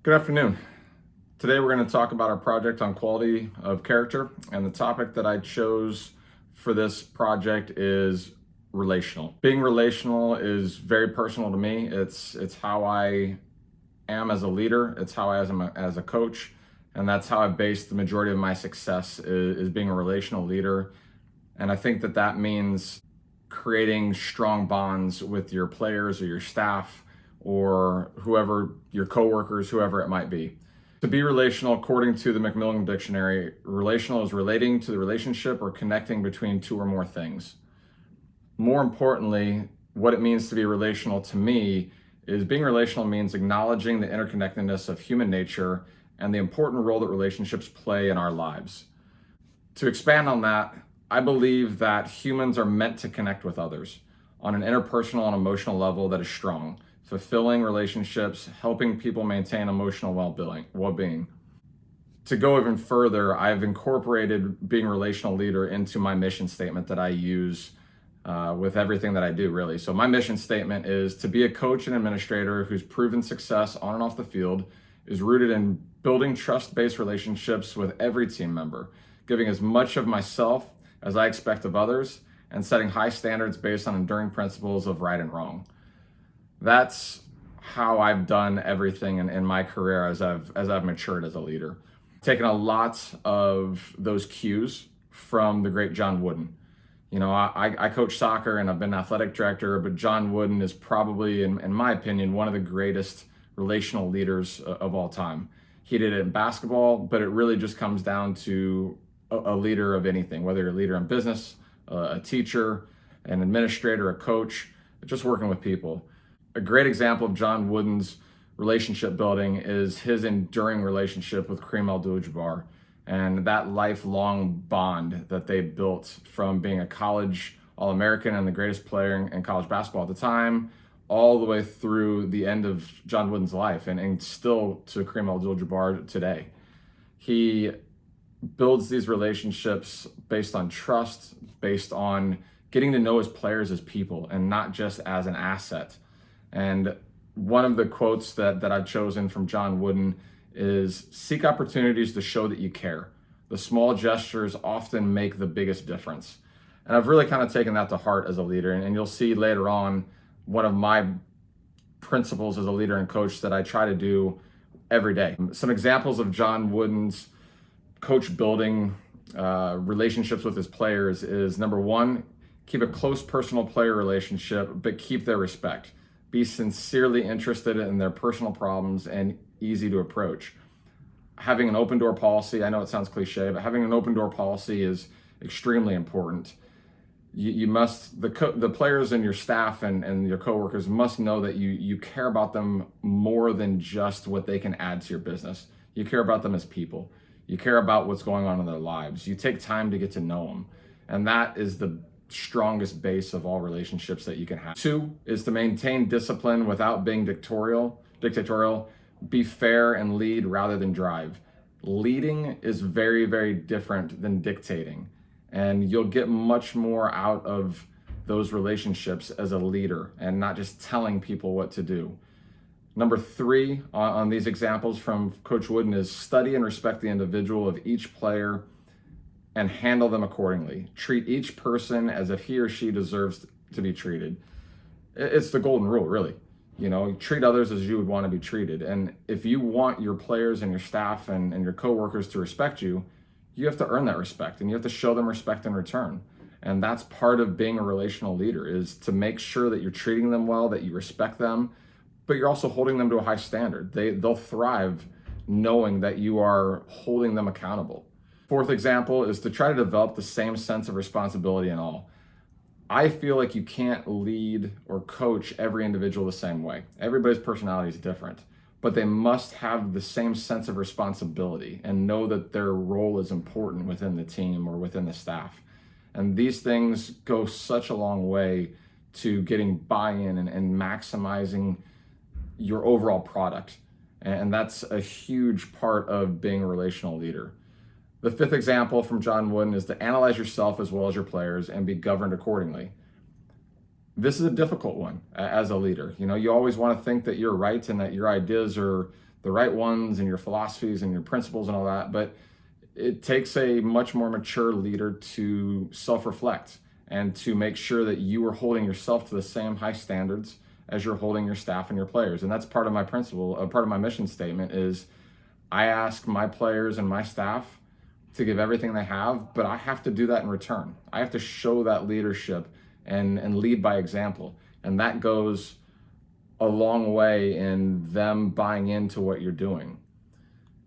Good afternoon. Today we're going to talk about our project on quality of character, and the topic that I chose for this project is relational. Being relational is very personal to me. It's how I am as a leader. It's how I am as a coach, and that's how I base the majority of my success is being a relational leader. And I think that means creating strong bonds with your players or your staff or whoever, your coworkers, whoever it might be. To be relational, according to the Macmillan Dictionary, relational is relating to the relationship or connecting between two or more things. More importantly, what it means to be relational to me is being relational means acknowledging the interconnectedness of human nature and the important role that relationships play in our lives. To expand on that, I believe that humans are meant to connect with others on an interpersonal and emotional level that is strong, fulfilling relationships, helping people maintain emotional well-being. To go even further, I've incorporated being a relational leader into my mission statement that I use with everything that I do, really. So my mission statement is to be a coach and administrator whose proven success on and off the field is rooted in building trust-based relationships with every team member, giving as much of myself as I expect of others, and setting high standards based on enduring principles of right and wrong. That's how I've done everything in my career as I've matured as a leader. Taken a lot of those cues from the great John Wooden. You know, I coach soccer and I've been an athletic director, but John Wooden is probably, in my opinion, one of the greatest relational leaders of all time. He did it in basketball, but it really just comes down to a leader of anything, whether you're a leader in business, a teacher, an administrator, a coach, just working with people. A great example of John Wooden's relationship building is his enduring relationship with Kareem Abdul-Jabbar and that lifelong bond that they built from being a college All-American and the greatest player in college basketball at the time, all the way through the end of John Wooden's life and still to Kareem Abdul-Jabbar today. He builds these relationships based on trust, based on getting to know his players as people and not just as an asset. And one of the quotes that I've chosen from John Wooden is, seek opportunities to show that you care. The small gestures often make the biggest difference. And I've really kind of taken that to heart as a leader. And you'll see later on one of my principles as a leader and coach that I try to do every day. Some examples of John Wooden's coach building relationships with his players is, number one, keep a close personal player relationship, but keep their respect. Be sincerely interested in their personal problems and easy to approach. Having an open door policy, I know it sounds cliche, but having an open door policy is extremely important. You must, the players and your staff and your coworkers must know that you care about them more than just what they can add to your business. You care about them as people. You care about what's going on in their lives. You take time to get to know them. And that is the strongest base of all relationships that you can have. Two is to maintain discipline without being dictatorial. Be fair and lead rather than drive. Leading is very, very different than dictating. And you'll get much more out of those relationships as a leader and not just telling people what to do. Number three on these examples from Coach Wooden is study and respect the individual of each player and handle them accordingly. Treat each person as if he or she deserves to be treated. It's the golden rule, really. You know, treat others as you would want to be treated. And if you want your players and your staff and your coworkers to respect you, you have to earn that respect and you have to show them respect in return. And that's part of being a relational leader, is to make sure that you're treating them well, that you respect them, but you're also holding them to a high standard. They'll thrive knowing that you are holding them accountable. Fourth example is to try to develop the same sense of responsibility in all. I feel like you can't lead or coach every individual the same way. Everybody's personality is different, but they must have the same sense of responsibility and know that their role is important within the team or within the staff. And these things go such a long way to getting buy-in and maximizing your overall product. And that's a huge part of being a relational leader. The fifth example from John Wooden is to analyze yourself as well as your players and be governed accordingly. This is a difficult one as a leader. You know, you always want to think that you're right and that your ideas are the right ones and your philosophies and your principles and all that, but it takes a much more mature leader to self-reflect and to make sure that you are holding yourself to the same high standards as you're holding your staff and your players. And that's part of my principle, part of my mission statement is I ask my players and my staff to give everything they have, but I have to do that in return. I have to show that leadership and lead by example. And that goes a long way in them buying into what you're doing.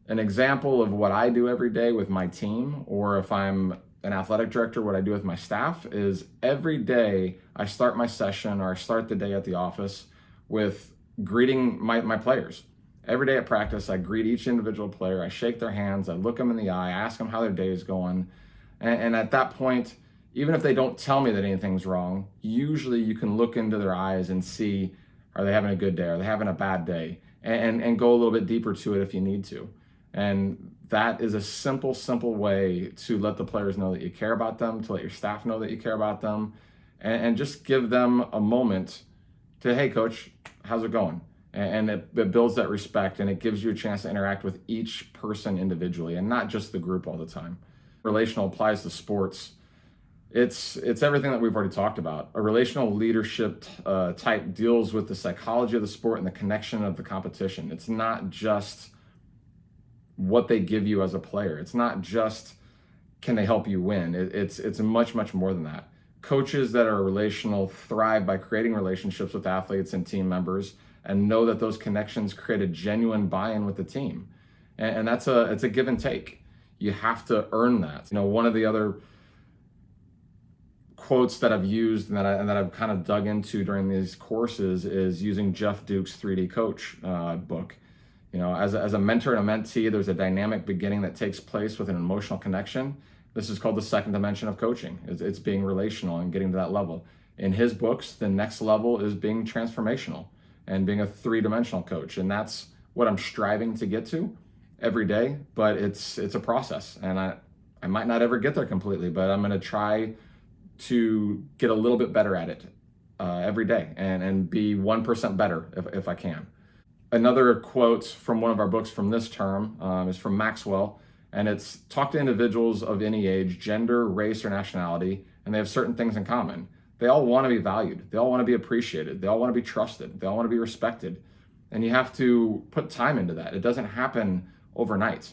An example of what I do every day with my team, or if I'm an athletic director, what I do with my staff is every day I start my session or I start the day at the office with greeting my players. Every day at practice, I greet each individual player. I shake their hands. I look them in the eye. I ask them how their day is going. And at that point, even if they don't tell me that anything's wrong, usually you can look into their eyes and see, are they having a good day? Are they having a bad day? And go a little bit deeper to it if you need to. And that is a simple way to let the players know that you care about them, to let your staff know that you care about them, and just give them a moment to, hey, coach, how's it going? And it builds that respect, and it gives you a chance to interact with each person individually and not just the group all the time. Relational applies to sports. It's everything that we've already talked about. A relational leadership type deals with the psychology of the sport and the connection of the competition. It's not just what they give you as a player. It's not just can they help you win. It's much more than that. Coaches that are relational thrive by creating relationships with athletes and team members and know that those connections create a genuine buy-in with the team. And it's a give and take. You have to earn that. One of the other quotes that I've used and that I've kind of dug into during these courses is using Jeff Duke's 3D Coach book. As a mentor and a mentee, there's a dynamic beginning that takes place with an emotional connection. This is called the second dimension of coaching. It's being relational and getting to that level. In his books, the next level is being transformational and being a three-dimensional coach. And that's what I'm striving to get to every day, but it's a process. And I might not ever get there completely, but I'm gonna try to get a little bit better at it every day and be 1% better if I can. Another quote from one of our books from this term is from Maxwell, and it's talk to individuals of any age, gender, race, or nationality, and they have certain things in common. They all want to be valued. They all want to be appreciated. They all want to be trusted. They all want to be respected. And you have to put time into that. It doesn't happen overnight.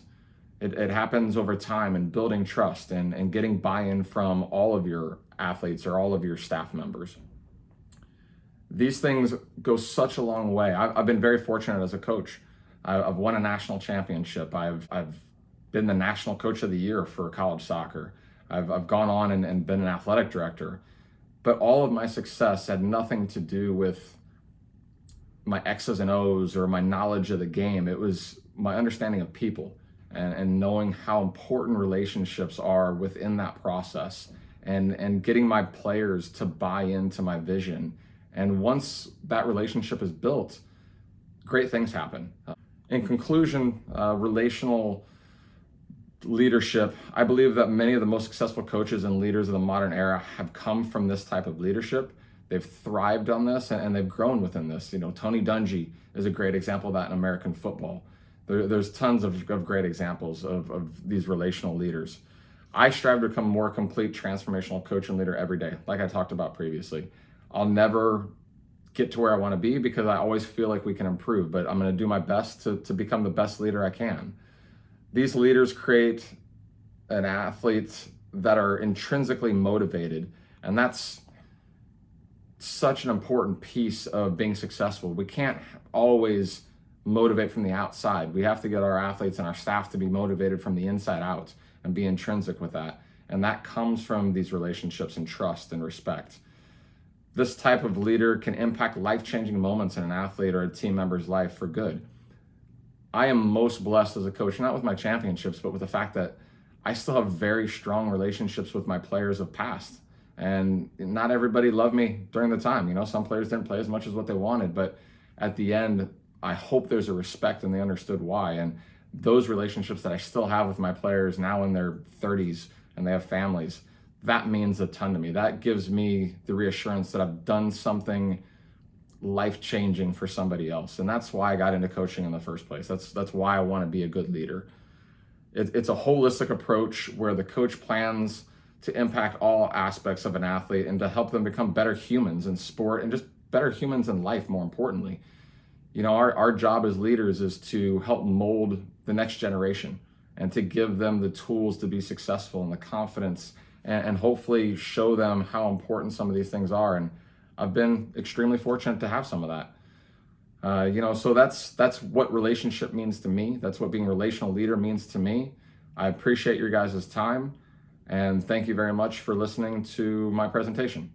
It happens over time and building trust and getting buy-in from all of your athletes or all of your staff members. These things go such a long way. I've been very fortunate as a coach. I've won a national championship. I've been the national coach of the year for college soccer. I've gone on and been an athletic director. But all of my success had nothing to do with my X's and O's or my knowledge of the game. It was my understanding of people and knowing how important relationships are within that process and getting my players to buy into my vision. And once that relationship is built, great things happen. In conclusion, relational leadership, I believe that many of the most successful coaches and leaders of the modern era have come from this type of leadership. They've thrived on this and they've grown within this. Tony Dungy is a great example of that in American football. There's tons of great examples of these relational leaders. I strive to become a more complete transformational coach and leader every day, like I talked about previously. I'll never get to where I want to be because I always feel like we can improve, but I'm going to do my best to become the best leader I can. These leaders create an athlete that are intrinsically motivated, and that's such an important piece of being successful. We can't always motivate from the outside. We have to get our athletes and our staff to be motivated from the inside out and be intrinsic with that. And that comes from these relationships and trust and respect. This type of leader can impact life-changing moments in an athlete or a team member's life for good. I am most blessed as a coach, not with my championships, but with the fact that I still have very strong relationships with my players of past. And not everybody loved me during the time. Some players didn't play as much as what they wanted, but at the end, I hope there's a respect and they understood why. And those relationships that I still have with my players now in their 30s and they have families, that means a ton to me. That gives me the reassurance that I've done something life-changing for somebody else. And that's why I got into coaching in the first place. That's why I want to be a good leader. It's a holistic approach where the coach plans to impact all aspects of an athlete and to help them become better humans in sport and just better humans in life, more importantly. You know, our job as leaders is to help mold the next generation and to give them the tools to be successful and the confidence and hopefully show them how important some of these things are. And I've been extremely fortunate to have some of that. So that's what relationship means to me. That's what being a relational leader means to me. I appreciate your guys' time, and thank you very much for listening to my presentation.